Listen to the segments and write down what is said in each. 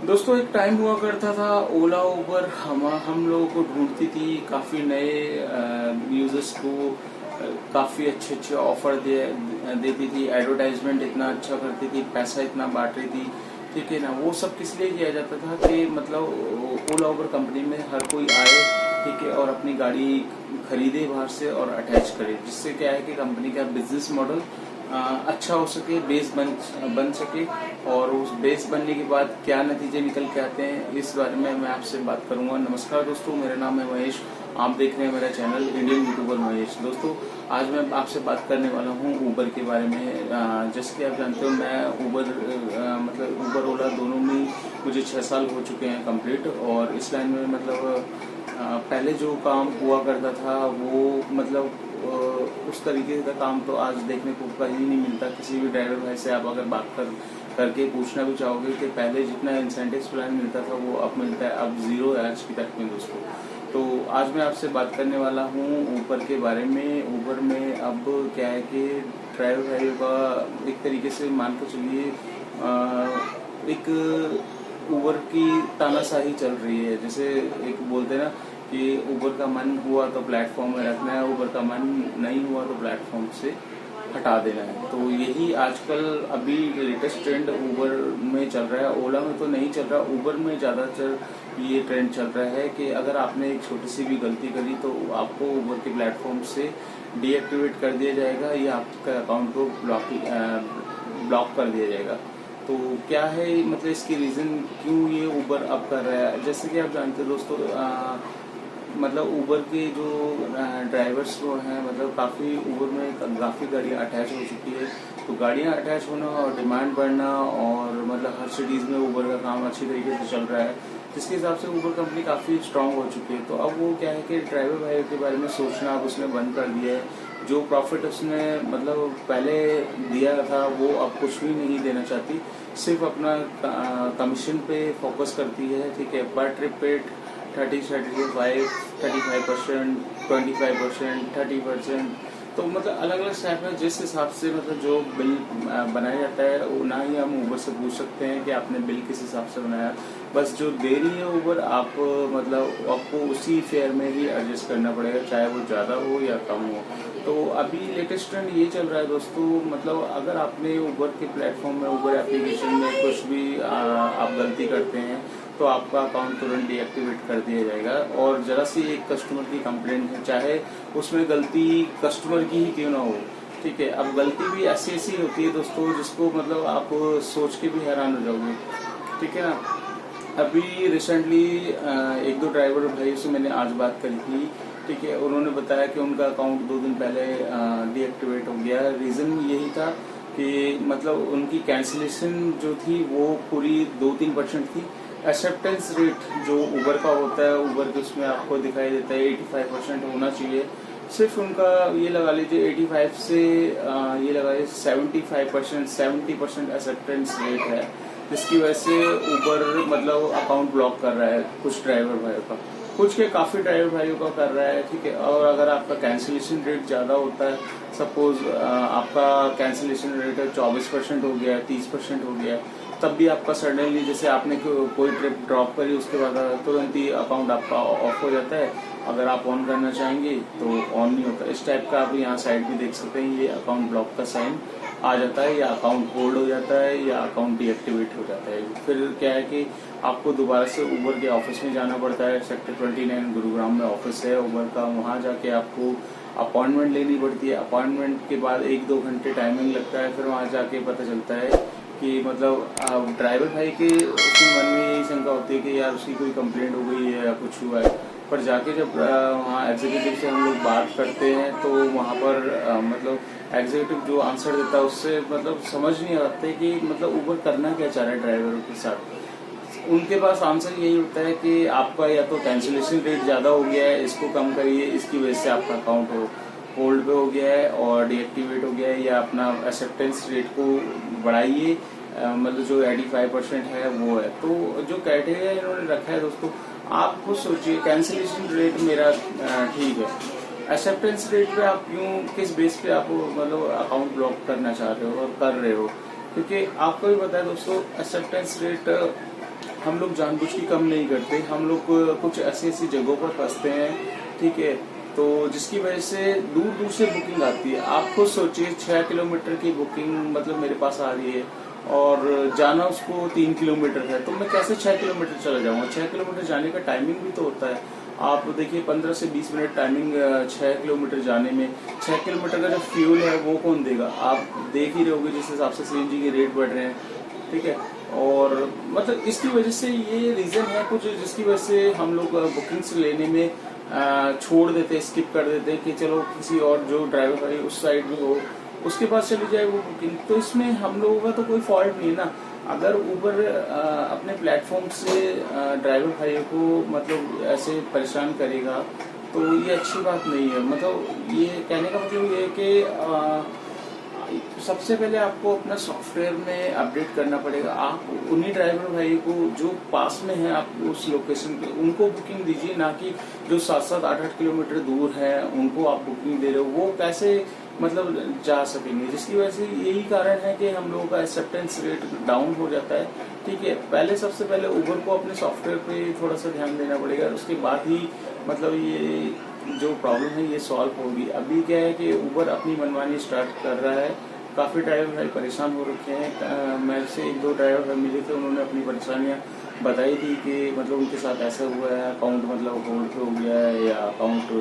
दोस्तों एक टाइम हुआ करता था ओला उबर हम लोगों को ढूंढती थी, काफ़ी नए यूजर्स को काफ़ी अच्छे अच्छे ऑफर देती थी, एडवर्टाइजमेंट इतना अच्छा करती थी, पैसा इतना बांट रही थी। ठीक है ना। वो सब किस लिए किया जाता था कि मतलब ओला उबर कंपनी में हर कोई आए, ठीक है, और अपनी गाड़ी खरीदे बाहर से और अटैच करे, जिससे क्या है कि कंपनी का बिजनेस मॉडल अच्छा हो सके, बेस बन सके। और उस बेस बनने के बाद क्या नतीजे निकल के आते हैं, इस बारे में मैं आपसे बात करूंगा। नमस्कार दोस्तों, मेरा नाम है महेश, आप देख रहे हैं मेरा चैनल इंडियन यूट्यूबर महेश। दोस्तों आज मैं आपसे बात करने वाला हूं ऊबर के बारे में। जैसे कि आप जानते हो, मैं ऊबर मतलब ऊबर ओला दोनों में मुझे 6 साल हो चुके हैं कंप्लीट। और इस लाइन में मतलब पहले जो काम हुआ करता था वो मतलब उस तरीके का काम तो आज देखने को कहीं नहीं मिलता। किसी भी ड्राइवर भाई से आप अगर बात करके पूछना भी चाहोगे कि पहले जितना इंसेंटिव प्लान मिलता था वो अब मिलता है, अब जीरो है आज की तक में दोस्तों। तो आज मैं आपसे बात करने वाला हूँ ऊबर के बारे में। ऊबर में अब क्या है कि ड्राइवर भाइयों का एक तरीके से मान के चलिए एक ऊबर की तानाशाही चल रही है। जैसे एक बोलते हैं ना कि ऊबर का मन हुआ तो प्लेटफॉर्म में रखना है, ऊबर का मन नहीं हुआ तो प्लेटफॉर्म से हटा देना है। तो यही आजकल अभी लेटेस्ट ट्रेंड ऊबर में चल रहा है। ओला में तो नहीं चल रहा, ऊबर में ज़्यादातर ये ट्रेंड चल रहा है कि अगर आपने एक छोटी सी भी गलती करी तो आपको ऊबर के प्लेटफॉर्म से डीएक्टिवेट कर दिया जाएगा या आपका अकाउंट को ब्लॉक कर दिया जाएगा। तो क्या है मतलब इसकी रीज़न क्यों ये ऊबर अब कर रहा है। जैसे कि आप जानते हो दोस्तों, मतलब ऊबर के जो ड्राइवर्स वो हैं, मतलब काफ़ी ऊबर में काफ़ी गाड़ियाँ अटैच हो चुकी है। तो गाड़ियाँ अटैच होना और डिमांड बढ़ना और मतलब हर सिटीज़ में ऊबर का काम अच्छी तरीके से चल रहा है, जिसके हिसाब से ऊबर कंपनी काफ़ी स्ट्रांग हो चुकी है। तो अब वो क्या है कि ड्राइवर भाई के बारे में सोचना अब उसने बंद कर दिया है। जो प्रॉफिट उसने मतलब पहले दिया था वो अब कुछ भी नहीं देना चाहती, सिर्फ अपना कमीशन पे फोकस करती है। ठीक है, पर ट्रिप पे 35%, 25%, 30%। तो मतलब अलग अलग स्टैप है, जिस हिसाब से मतलब जो बिल बनाया जाता है वो ना ही हम ऊबर से पूछ सकते हैं कि आपने बिल किस हिसाब से बनाया। बस जो दे रही है ऊबर आप मतलब आपको उसी फेयर में ही एडजस्ट करना पड़ेगा, चाहे वो ज़्यादा हो या कम हो। तो अभी लेटेस्ट ट्रेंड ये चल रहा है दोस्तों, मतलब अगर आपने ऊबर के प्लेटफॉर्म में ऊबर एप्लीकेशन में कुछ भी आप गलती करते हैं तो आपका अकाउंट तुरंत डीएक्टिवेट कर दिया जाएगा। और जरा सी एक कस्टमर की कंप्लेंट है, चाहे उसमें गलती कस्टमर की ही क्यों ना हो, ठीक है। अब गलती भी ऐसी ऐसी होती है दोस्तों जिसको मतलब आप सोच के भी हैरान हो जाओगे, ठीक है ना। अभी रिसेंटली एक दो ड्राइवर भाई से मैंने आज बात करी थी, ठीक है। उन्होंने बताया कि उनका अकाउंट 2 दिन पहले डीएक्टिवेट हो गया। रीज़न यही था कि मतलब उनकी कैंसिलेशन जो थी वो पूरी 2-3% थी। एक्सेप्टेंस रेट जो ऊबर का होता है, ऊबर के उसमें आपको दिखाई देता है 85% होना चाहिए। सिर्फ उनका ये लगा लीजिए 85 से ये लगा लीजिए 70% एक्सेप्टेंस रेट है, जिसकी वजह से ऊबर मतलब अकाउंट ब्लॉक कर रहा है कुछ ड्राइवर भाइयों का, कुछ के काफ़ी ड्राइवर भाइयों का कर रहा है, ठीक है। और अगर आपका कैंसिलेशन रेट ज़्यादा होता है, सपोज आपका कैंसिलेशन रेट 24% हो गया, 30% हो गया, तब भी आपका सडनली जैसे आपने कोई ट्रिप ड्रॉप करी उसके बाद तुरंत ही अकाउंट आपका ऑफ हो जाता है। अगर आप ऑन करना चाहेंगे तो ऑन नहीं होता। इस टाइप का आप यहाँ साइड भी देख सकते हैं, ये अकाउंट ब्लॉक का साइन आ जाता है, या अकाउंट होल्ड हो जाता है, या अकाउंट डीएक्टिवेट हो जाता है। फिर क्या है कि आपको दोबारा से ऊबर के ऑफिस में जाना पड़ता है। सेक्टर 29 गुरुग्राम में ऑफिस है ऊबर का, वहाँ जाके आपको अपॉइंटमेंट लेनी पड़ती है। अपॉइंटमेंट के बाद 1-2 घंटे टाइमिंग लगता है। फिर वहाँ जाके पता चलता है कि मतलब ड्राइवर भाई के उसके मन में यही शंका होती है कि यार उसकी कोई कंप्लेंट हो गई है या कुछ हुआ है। पर जाके जब वहाँ एग्जीक्यूटिव से हम लोग बात करते हैं तो वहाँ पर मतलब एग्जीक्यूटिव जो आंसर देता है उससे मतलब समझ नहीं आता है कि मतलब ऊबर करना क्या चाह रहा है ड्राइवरों के साथ। उनके पास आंसर यही होता है कि आपका या तो कैंसिलेशन रेट ज़्यादा हो गया है, इसको कम करिए, इसकी वजह से आपका अकाउंट होल्ड पे हो गया है और डीएक्टिवेट हो गया है, या अपना एक्सेप्टेंस रेट को बढ़ाइए, मतलब जो 85% है वो है। तो जो क्राइटेरिया इन्होंने रखा है दोस्तों, आप खुद सोचिए, कैंसिलेशन रेट मेरा ठीक है, एक्सेप्टेंस रेट पे आप क्यों, किस बेस पे आप मतलब अकाउंट ब्लॉक करना चाह रहे हो और कर रहे हो। क्योंकि आपको भी पता है दोस्तों, एक्सेप्टेंस रेट हम लोग जानबूझ के कम नहीं करते, हम लोग कुछ ऐसी ऐसी जगहों पर फंसते हैं, ठीक है, तो जिसकी वजह से दूर दूर से बुकिंग आती है। आप खुद सोचिए 6 किलोमीटर की बुकिंग मतलब मेरे पास आ रही है और जाना उसको 3 किलोमीटर है, तो मैं कैसे 6 किलोमीटर चला जाऊंगा? 6 किलोमीटर जाने का टाइमिंग भी तो होता है। आप देखिए 15 से 20 मिनट टाइमिंग 6 किलोमीटर जाने में। 6 किलोमीटर का जो फ्यूल है वो कौन देगा? आप देख ही रहोगे जिस हिसाब से सीएनजी के रेट बढ़ रहे हैं, ठीक है। और मतलब इसकी वजह से ये रीज़न है कुछ जिसकी वजह से हम लोग बुकिंग्स लेने में छोड़ देते हैं, स्किप कर देते हैं कि चलो किसी और जो ड्राइवर है उस साइड में हो उसके पास चली जाए वो बुकिंग। तो इसमें हम लोगों का तो कोई फॉल्ट नहीं है ना। अगर ऊबर अपने प्लेटफॉर्म से ड्राइवर भाइयों को मतलब ऐसे परेशान करेगा तो ये अच्छी बात नहीं है। मतलब ये कहने का मतलब ये है कि सबसे पहले आपको अपना सॉफ्टवेयर में अपडेट करना पड़ेगा। आप उन्हीं ड्राइवर भाई को जो पास में है आप उस लोकेशन पे उनको बुकिंग दीजिए, ना कि जो 7-7, 8-8 किलोमीटर दूर है उनको आप बुकिंग दे रहे हो। वो कैसे मतलब जा सकेंगे? जिसकी वजह से यही कारण है कि हम लोगों का एक्सेप्टेंस रेट डाउन हो जाता है, ठीक है। पहले सबसे पहले उबर को अपने सॉफ्टवेयर पे थोड़ा सा ध्यान देना पड़ेगा, उसके बाद ही मतलब ये जो प्रॉब्लम है ये सॉल्व होगी। अभी क्या है कि उबर अपनी मनमानी स्टार्ट कर रहा है, काफ़ी ड्राइवर भाई परेशान हो रखे हैं। मेरे से 1-2 ड्राइवर भाई मिले थे, उन्होंने अपनी परेशानियां बताई थी कि मतलब उनके साथ ऐसा हुआ है, अकाउंट मतलब होल्ड पे हो गया है या अकाउंट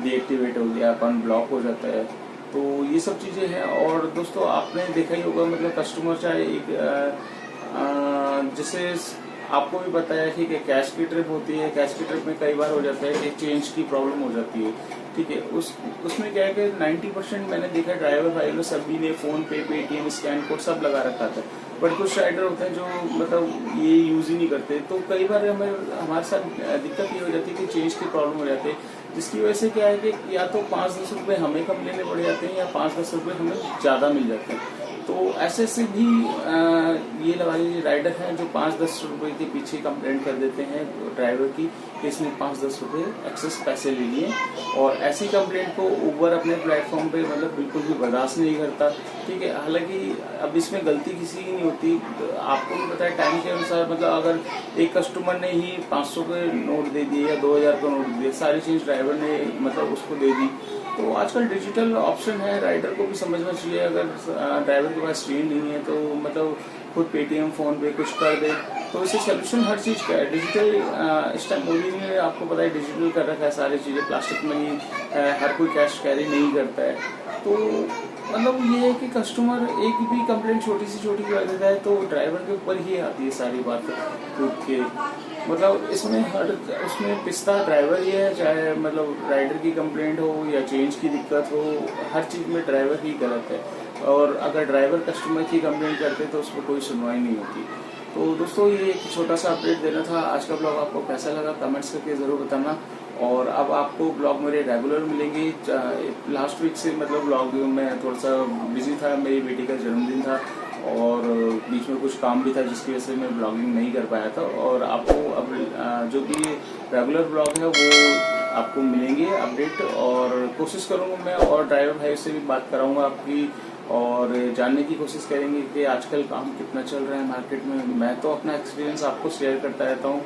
डीएक्टिवेट हो गया, अकाउंट ब्लॉक हो जाता है। तो ये सब चीज़ें हैं। और दोस्तों आपने देखा ही होगा मतलब कस्टमर चाहे एक जैसे आपको भी पता है कि कैश की ट्रिप होती है, कैश की ट्रिप में कई बार हो जाता है कि चेंज की प्रॉब्लम हो जाती है, ठीक है। उसमें क्या है कि 90% मैंने देखा ड्राइवर भाई ने सभी ने फोन पे, पेटीएम, स्कैन कोड सब लगा रखा था। बट कुछ राइडर होते हैं जो मतलब ये यूज ही नहीं करते, तो कई बार हमारे साथ दिक्कत ये हो जाती है कि चेंज की प्रॉब्लम हो जाती है, जिसकी वजह से क्या है कि या तो 5-10 रुपये हमें कम लेने पड़ जाते हैं या 5-10 रुपये हमें ज़्यादा मिल जाते हैं। तो ऐसे से भी ये लगाइए राइडर हैं जो 5-10 रुपये के पीछे कंप्लेंट कर देते हैं ड्राइवर की कि इसने 5-10 रुपये एक्सेस पैसे ले लिए, और ऐसी कंप्लेंट को उबर अपने प्लेटफॉर्म पे मतलब बिल्कुल भी बर्दाश्त नहीं करता, ठीक है। हालांकि अब इसमें गलती किसी की नहीं होती, तो आपको भी पता है टाइम के अनुसार मतलब अगर एक कस्टमर ने ही 500 के नोट दे दिए या 2000 का नोट दिए, सारी चीज़ ड्राइवर ने मतलब उसको दे दी। तो आजकल डिजिटल ऑप्शन है, राइडर को भी समझना चाहिए। अगर ड्राइवर के पास चेंज नहीं है तो मतलब खुद पेटीएम, फोन पे कुछ कर दे, तो इसे सोल्यूशन हर चीज़ का है। डिजिटल इस टाइम मोदी ने आपको पता है डिजिटल कर रखा है सारी चीज़ें, प्लास्टिक में ही हर कोई कैश कैरी नहीं करता है। तो मतलब ये है कि कस्टमर एक भी कंप्लेंट छोटी सी छोटी कर देता है तो ड्राइवर के ऊपर ही आती है सारी बात टूट के। मतलब उसमें पिस्ता ड्राइवर ही है, चाहे मतलब राइडर की कंप्लेंट हो या चेंज की दिक्कत हो, हर चीज़ में ड्राइवर ही गलत है। और अगर ड्राइवर कस्टमर की कंप्लेंट करते तो उस पर कोई सुनवाई नहीं होती। तो दोस्तों ये एक छोटा सा अपडेट देना था। आज का ब्लॉग आपको कैसा लगा कमेंट्स करके ज़रूर बताना। और अब आपको ब्लॉग मेरे रेगुलर मिलेंगे। लास्ट वीक से मतलब ब्लॉग में थोड़ा सा बिजी था, मेरी बेटी का जन्मदिन था और बीच में कुछ काम भी था जिसकी वजह से मैं ब्लॉगिंग नहीं कर पाया था। और आपको अब जो भी रेगुलर ब्लॉग है वो आपको मिलेंगे अपडेट, और कोशिश करूँगा मैं और ड्राइवर भाई से भी बात कराऊँगा आपकी, और जानने की कोशिश करेंगे कि आजकल काम कितना चल रहा है मार्केट में। मैं तो अपना एक्सपीरियंस आपको शेयर करता रहता हूँ।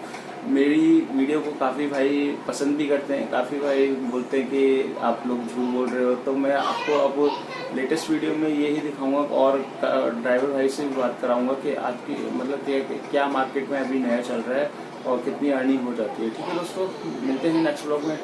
मेरी वीडियो को काफ़ी भाई पसंद भी करते हैं, काफ़ी भाई बोलते हैं कि आप लोग झूठ बोल रहे हो। तो मैं आपको अब लेटेस्ट वीडियो में यही दिखाऊंगा और ड्राइवर भाई से भी बात कराऊंगा कि आपकी मतलब क्या मार्केट में अभी नया चल रहा है और कितनी अर्निंग हो जाती है। ठीक है दोस्तों, मिलते हैं नेक्स्ट ब्लॉग में।